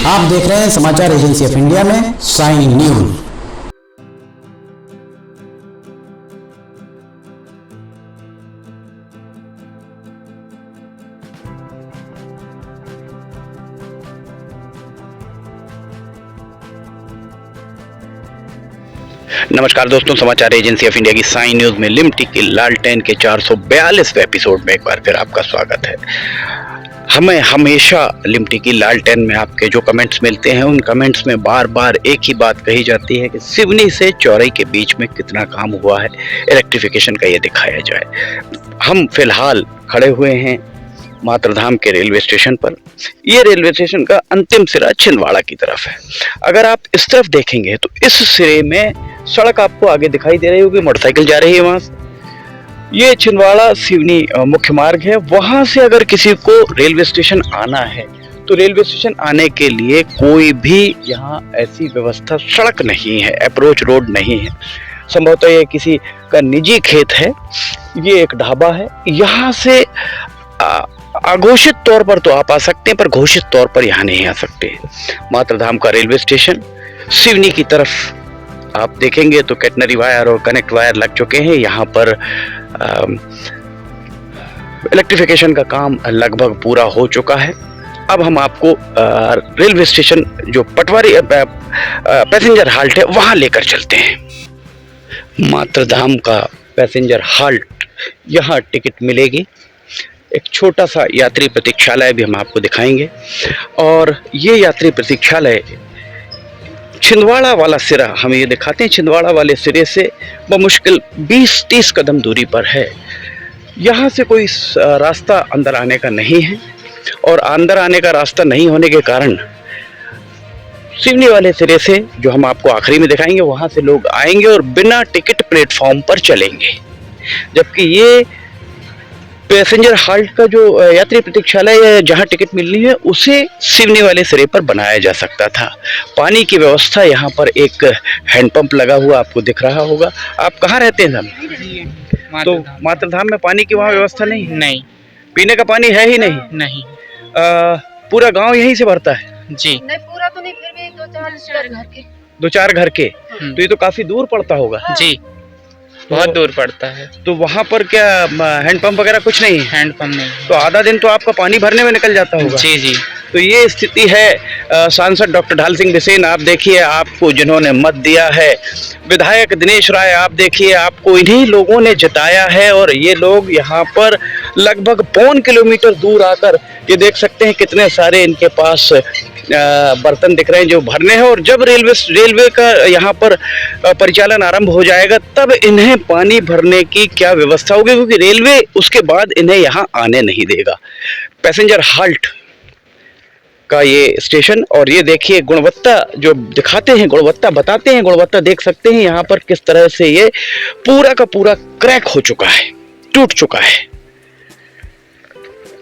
आप देख रहे हैं समाचार एजेंसी ऑफ इंडिया में साइन न्यूज। नमस्कार दोस्तों, समाचार एजेंसी ऑफ इंडिया की साइन न्यूज में लिमटी की लालटेन के 442वें एपिसोड में एक बार फिर आपका स्वागत है। हमें हमेशा लिमटी की लालटेन में आपके जो कमेंट्स मिलते हैं, उन कमेंट्स में बार बार एक ही बात कही जाती है कि सिवनी से चौरई के बीच में कितना काम हुआ है, इलेक्ट्रिफिकेशन का ये दिखाया जाए। हम फिलहाल खड़े हुए हैं मातृधाम के रेलवे स्टेशन पर। ये रेलवे स्टेशन का अंतिम सिरा छिंदवाड़ा की तरफ है। अगर आप इस तरफ देखेंगे तो इस सिरे में सड़क आपको आगे दिखाई दे रही होगी, मोटरसाइकिल जा रही है वहां से। ये छिंदवाड़ा सिवनी मुख्य मार्ग है। वहां से अगर किसी को रेलवे स्टेशन आना है तो रेलवे स्टेशन आने के लिए कोई भी यहाँ ऐसी व्यवस्था, सड़क नहीं है, अप्रोच रोड नहीं है। संभवतः ये किसी का निजी खेत है, ये एक ढाबा है। यहाँ से अघोषित तौर पर तो आप आ सकते हैं, पर घोषित तौर पर यहाँ नहीं आ सकते। मातृधाम का रेलवे स्टेशन सिवनी की तरफ आप देखेंगे तो कैटनरी वायर और कनेक्ट वायर लग चुके हैं। यहाँ पर इलेक्ट्रिफिकेशन का काम लगभग पूरा हो चुका है। अब हम आपको रेलवे स्टेशन जो पटवारी पैसेंजर हाल्ट है वहाँ लेकर चलते हैं। मातृधाम का पैसेंजर हाल्ट, यहाँ टिकट मिलेगी। एक छोटा सा यात्री प्रतीक्षालय भी हम आपको दिखाएंगे। और ये यात्री प्रतीक्षालय छिंदवाड़ा वाला सिरा हम ये दिखाते हैं। छिंदवाड़ा वाले सिरे से बमुश्किल 20-30 कदम दूरी पर है। यहाँ से कोई रास्ता अंदर आने का नहीं है, और अंदर आने का रास्ता नहीं होने के कारण सिवनी वाले सिरे से, जो हम आपको आखिरी में दिखाएंगे, वहाँ से लोग आएंगे और बिना टिकट प्लेटफॉर्म पर चलेंगे। जबकि ये पैसेंजर हाल्ट का जो यात्री प्रतीक्षालय है, जहाँ टिकट मिलनी है, उसे सिवनी वाले सिरे पर बनाया जा सकता था। पानी की व्यवस्था, यहाँ पर एक हैंडपंप लगा हुआ आपको दिख रहा होगा। आप कहाँ रहते हैं साहब? तो मातृधाम में पानी की वहाँ व्यवस्था नहीं? पीने का पानी है ही नहीं? पूरा गांव यहीं से भरता है जी? नहीं, पूरा तो नहीं, फिर भी दो चार घर के। तो ये तो काफी दूर पड़ता होगा जी, बहुत दूर पड़ता है। तो वहाँ पर क्या हैंडपंप वगैरह कुछ नहीं? हैंडपंप नहीं। तो आधा दिन तो आपका पानी भरने में निकल जाता होगा। जी। तो ये स्थिति है। सांसद डॉक्टर ढाल सिंह बिसेन, आप देखिए, आपको जिन्होंने मत दिया है, विधायक दिनेश राय, आप देखिए, आपको इन्हीं लोगों ने जिताया है। और ये लोग यहाँ पर लगभग 1.25 किलोमीटर दूर आकर ये देख सकते हैं कितने सारे इनके पास बर्तन दिख रहे हैं जो भरने हैं। और जब रेलवे का यहाँ पर परिचालन आरंभ हो जाएगा, तब इन्हें पानी भरने की क्या व्यवस्था होगी, क्योंकि रेलवे उसके बाद इन्हें यहाँ आने नहीं देगा। पैसेंजर हाल्ट का ये स्टेशन, और ये देखिए गुणवत्ता जो दिखाते हैं, गुणवत्ता बताते हैं, गुणवत्ता देख सकते हैं यहाँ पर किस तरह से ये पूरा का पूरा क्रैक हो चुका है, टूट चुका है।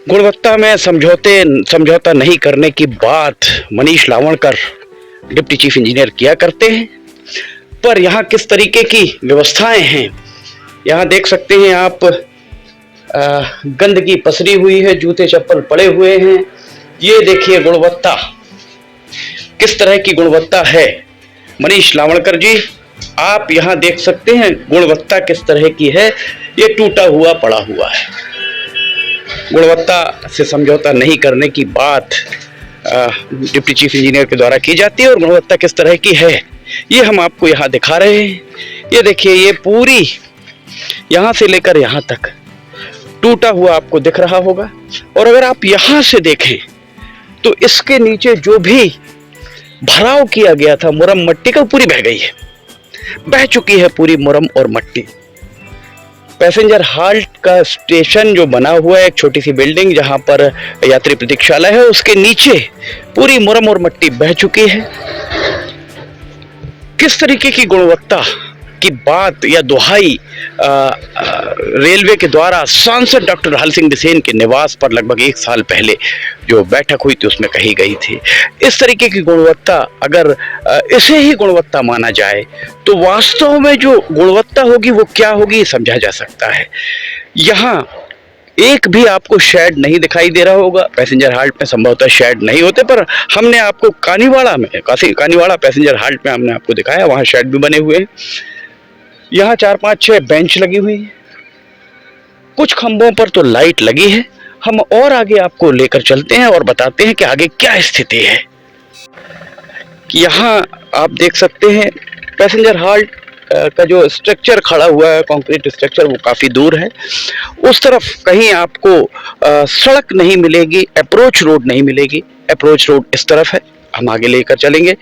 गुणवत्ता में समझौता नहीं करने की बात मनीष लावणकर, डिप्टी चीफ इंजीनियर, किया करते हैं। पर यहाँ किस तरीके की व्यवस्थाएं हैं, यहाँ देख सकते हैं आप। गंदगी पसरी हुई है, जूते चप्पल पड़े हुए हैं। ये देखिए गुणवत्ता, किस तरह की गुणवत्ता है। मनीष लावणकर जी, आप यहाँ देख सकते हैं गुणवत्ता किस तरह की है। ये टूटा हुआ पड़ा हुआ है। गुणवत्ता से समझौता नहीं करने की बात डिप्टी चीफ इंजीनियर के द्वारा की जाती है, और गुणवत्ता किस तरह की है ये हम आपको यहाँ दिखा रहे हैं। ये देखिए, ये पूरी यहाँ से लेकर यहाँ तक टूटा हुआ आपको दिख रहा होगा। और अगर आप यहाँ से देखें तो इसके नीचे जो भी भराव किया गया था मुरम मट्टी का, पूरी बह गई है, बह चुकी है पूरी मुरम और मट्टी। पैसेंजर हाल्ट का स्टेशन जो बना हुआ है, एक छोटी सी बिल्डिंग जहां पर यात्री प्रतीक्षालय है, उसके नीचे पूरी मुरम और मट्टी बह चुकी है। किस तरीके की गुणवत्ता की बात या दुहाई रेलवे के द्वारा सांसद डॉक्टर ढाल सिंह बिसेन के निवास पर लगभग 1 साल पहले जो बैठक हुई थी उसमें कही गई थी। इस तरीके की गुणवत्ता, अगर इसे ही गुणवत्ता माना जाए तो वास्तव में जो गुणवत्ता होगी वो क्या होगी समझा जा सकता है। यहाँ एक भी आपको शेड नहीं दिखाई दे रहा होगा। पैसेंजर हाल्ट में संभवतः शेड नहीं होते, पर हमने आपको कानीवाड़ा पैसेंजर हाल्ट में हमने आपको दिखाया, वहाँ शेड भी बने हुए हैं। यहाँ 4-5-6 बेंच लगी हुई है, कुछ खंभों पर तो लाइट लगी है। हम और आगे आपको लेकर चलते हैं और बताते हैं कि आगे क्या स्थिति है। यहाँ आप देख सकते हैं पैसेंजर हाल्ट का जो स्ट्रक्चर खड़ा हुआ है, कंक्रीट स्ट्रक्चर, वो काफ़ी दूर है। उस तरफ कहीं आपको सड़क नहीं मिलेगी, अप्रोच रोड नहीं मिलेगी। अप्रोच रोड इस तरफ है, हम आगे लेकर चलेंगे।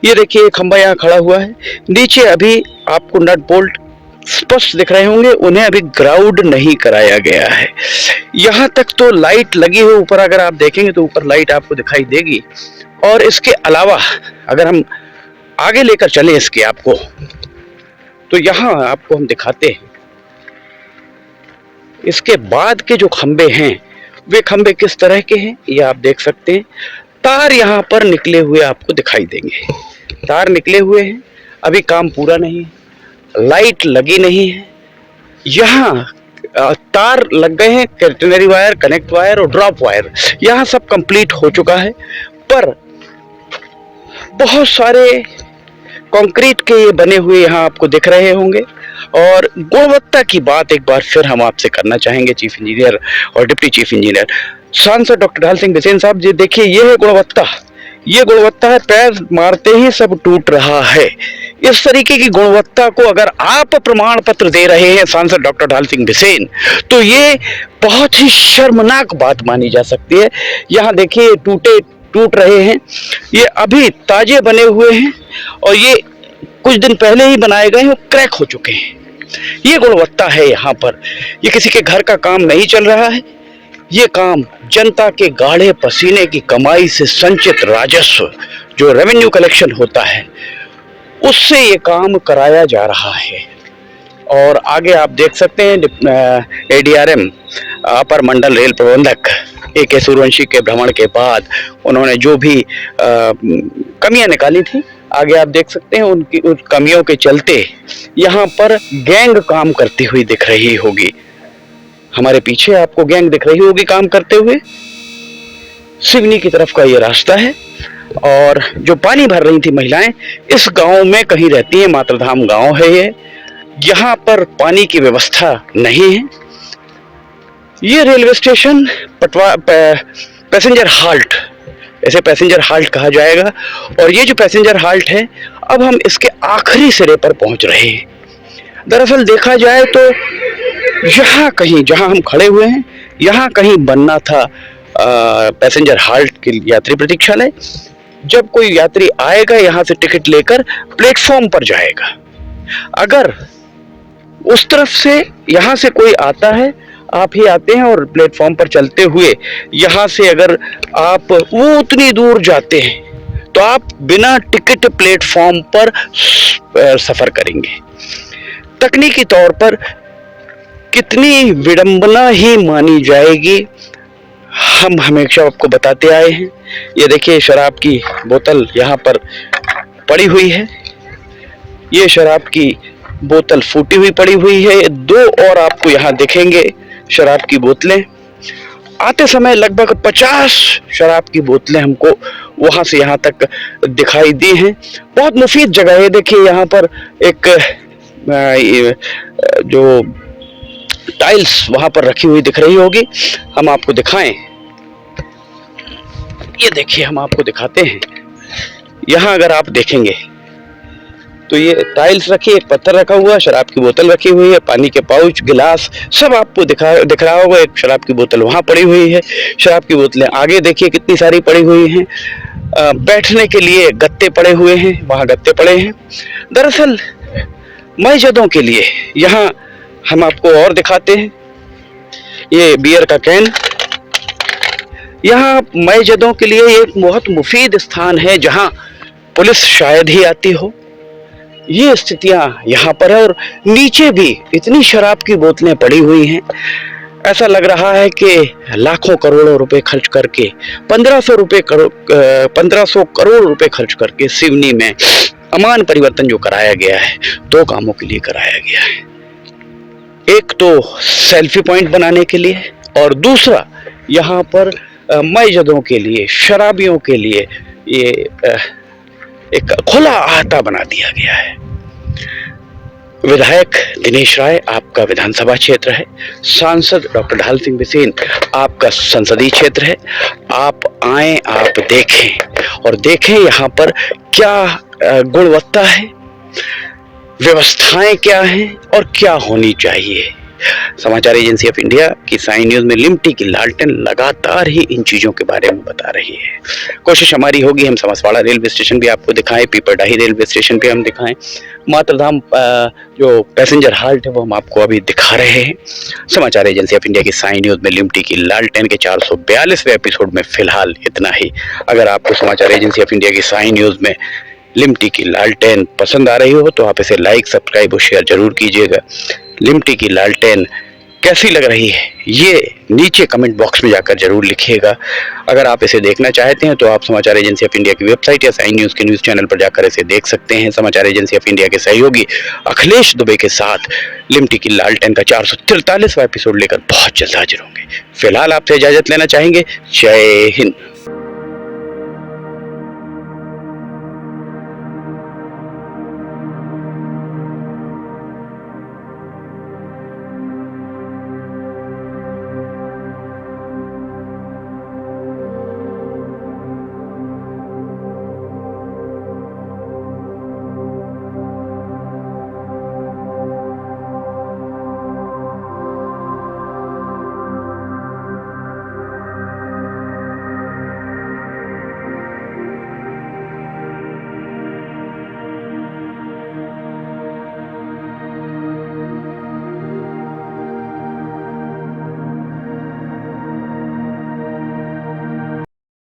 ये देखिए खंभा यहाँ खड़ा हुआ है, नीचे अभी आपको नट बोल्ट स्पष्ट दिख रहे होंगे, उन्हें अभी ग्राउंड नहीं कराया गया है। यहाँ तक तो लाइट लगी है, ऊपर अगर आप देखेंगे तो ऊपर लाइट आपको दिखाई देगी। और इसके अलावा अगर हम आगे लेकर चलें इसके आपको, तो यहाँ आपको हम दिखाते हैं इसके बाद के जो खंबे हैं वे खंबे किस तरह के हैं, ये आप देख सकते हैं। तार यहाँ पर निकले हुए आपको दिखाई देंगे, तार निकले हुए हैं, अभी काम पूरा नहीं है, लाइट लगी नहीं है। यहाँ तार लग गए हैं, कैटेनरी वायर, कनेक्ट वायर और ड्रॉप वायर, यहाँ सब कंप्लीट हो चुका है। पर बहुत सारे कंक्रीट के ये बने हुए यहाँ आपको दिख रहे होंगे। और गुणवत्ता की बात एक बार फिर हम आपसे करना चाहेंगे, चीफ इंजीनियर और डिप्टी चीफ इंजीनियर सांसद डॉक्टर ढाल सिंह बिसेन साहब जी, देखिए ये है गुणवत्ता, ये गुणवत्ता है, पैर मारते ही सब टूट रहा है। इस तरीके की गुणवत्ता को अगर आप प्रमाण पत्र दे रहे हैं सांसद डॉक्टर ढाल सिंह बिसेन, तो ये बहुत ही शर्मनाक बात मानी जा सकती है। यहाँ देखिए टूट रहे हैं, ये अभी ताजे बने हुए हैं और ये कुछ दिन पहले ही बनाए गए हैं, क्रैक हो चुके हैं। ये गुणवत्ता है यहाँ पर। ये किसी के घर का काम नहीं चल रहा है, ये काम जनता के गाढ़े पसीने की कमाई से संचित राजस्व जो रेवेन्यू कलेक्शन होता है, उससे ये काम कराया जा रहा है। और आगे आप देख सकते हैं ADRM अपर मंडल रेल प्रबंधक AK सूर्यवंशी के भ्रमण के बाद उन्होंने जो भी कमियां निकाली थी, आगे आप देख सकते हैं उनकी उन कमियों के चलते यहाँ पर गैंग काम करती हुई दिख रही होगी। हमारे पीछे आपको गैंग दिख रही होगी काम करते हुए। सिवनी की तरफ का ये रास्ता है और जो पानी भर रही थी महिलाएं इस गांव में कहीं रहती हैं, मातृधाम गांव है ये, यहाँ पर पानी की व्यवस्था नहीं है। ये रेलवे स्टेशन पैसेंजर हाल्ट, ऐसे पैसेंजर हाल्ट कहा जाएगा। और ये जो पैसेंजर हाल्ट है, अब हम इसके आखिरी सिरे पर पहुंच रहे हैं। दरअसल देखा जाए तो यहाँ कहीं जहाँ हम खड़े हुए हैं, यहाँ कहीं बनना था पैसेंजर हाल्ट के यात्री प्रतीक्षालय। जब कोई यात्री आएगा यहाँ से टिकट लेकर प्लेटफॉर्म पर जाएगा। अगर उस तरफ से यहाँ से कोई आता है, आप ही आते हैं और प्लेटफॉर्म पर चलते हुए यहाँ से अगर आप वो उतनी दूर जाते हैं तो आप बिना टिकट प्लेटफॉर्म पर सफर करेंगे। तकनीकी तौर पर कितनी विडंबना ही मानी जाएगी, हम हमेशा आपको बताते आए हैं। ये देखिए शराब की बोतल यहाँ पर पड़ी हुई है, ये शराब की बोतल फूटी हुई पड़ी हुई है। दो और आपको यहाँ दिखेंगे शराब की बोतलें। आते समय लगभग 50 शराब की बोतलें हमको वहाँ से यहाँ तक दिखाई दी हैं। बहुत मुफीद जगह है। देखिए यहाँ पर एक जो टाइल्स वहाँ पर रखी हुई दिख रही होगी, हम आपको दिखाएं। ये देखिए हम आपको दिखाते हैं। यहाँ अगर आप देखेंगे तो ये टाइल्स रखी, एक पत्थर रखा हुआ, शराब की बोतल रखी हुई है, पानी के पाउच, गिलास सब आपको दिख रहा होगा। एक शराब की बोतल वहाँ पड़ी हुई है, शराब की बोतलें आगे देखिए कितनी सारी पड़ी हुई हैं। बैठने के लिए गत्ते पड़े हुए हैं, वहाँ गत्ते पड़े हैं। दरअसल मस्जिदों के लिए यहाँ हम आपको और दिखाते हैं। ये बियर का कैन, यहाँ मस्जिदों के लिए एक बहुत मुफीद स्थान है जहाँ पुलिस शायद ही आती हो। ये स्थितियां यहाँ पर है और नीचे भी इतनी शराब की बोतलें पड़ी हुई हैं। ऐसा लग रहा है कि लाखों करोड़ों रुपए खर्च करके 1500 करोड़ रुपए खर्च करके सिवनी में अमान परिवर्तन जो कराया गया है, दो कामों के लिए कराया गया है। एक तो सेल्फी पॉइंट बनाने के लिए और दूसरा यहाँ पर मयजदों के लिए, शराबियों के लिए ये एक खुला अहाता बना दिया गया है। विधायक दिनेश राय आपका विधानसभा क्षेत्र है, सांसद डॉक्टर ढाल सिंह बिसेन आपका संसदीय क्षेत्र है। आप आए, आप देखें और देखें यहाँ पर क्या गुणवत्ता है, व्यवस्थाएं क्या हैं और क्या होनी चाहिए। समाचार एजेंसी ऑफ इंडिया की साइन न्यूज में लिमटी की लालटेन लगातार ही इन चीजों के बारे में बता रही है। कोशिश हमारी होगी हम समसवाड़ा रेलवे स्टेशन भी आपको दिखाएं, पीपरडाही रेलवे स्टेशन पे हम दिखाएं, मातरधाम जो पैसेंजर हाल्ट है वो हम आपको अभी दिखा रहे हैं। समाचार एजेंसी ऑफ इंडिया की साइन न्यूज में लिमटी की लालटेन के 442वें एपिसोड में फिलहाल इतना ही। अगर आपको समाचार एजेंसी ऑफ इंडिया की साइन न्यूज में लिमटी की लालटेन पसंद आ रही हो तो आप इसे लाइक, सब्सक्राइब और शेयर जरूर कीजिएगा। लिमटी की लालटेन कैसी लग रही है ये नीचे कमेंट बॉक्स में जाकर जरूर लिखिएगा। अगर आप इसे देखना चाहते हैं तो आप समाचार एजेंसी ऑफ इंडिया की वेबसाइट या साइन न्यूज के न्यूज चैनल पर जाकर इसे देख सकते हैं। समाचार एजेंसी ऑफ इंडिया के सहयोगी अखिलेश दुबे के साथ लिमटी की लालटेन का 443वां एपिसोड लेकर बहुत जल्द हाजिर होंगे। फिलहाल आपसे इजाजत लेना चाहेंगे। जय हिंद।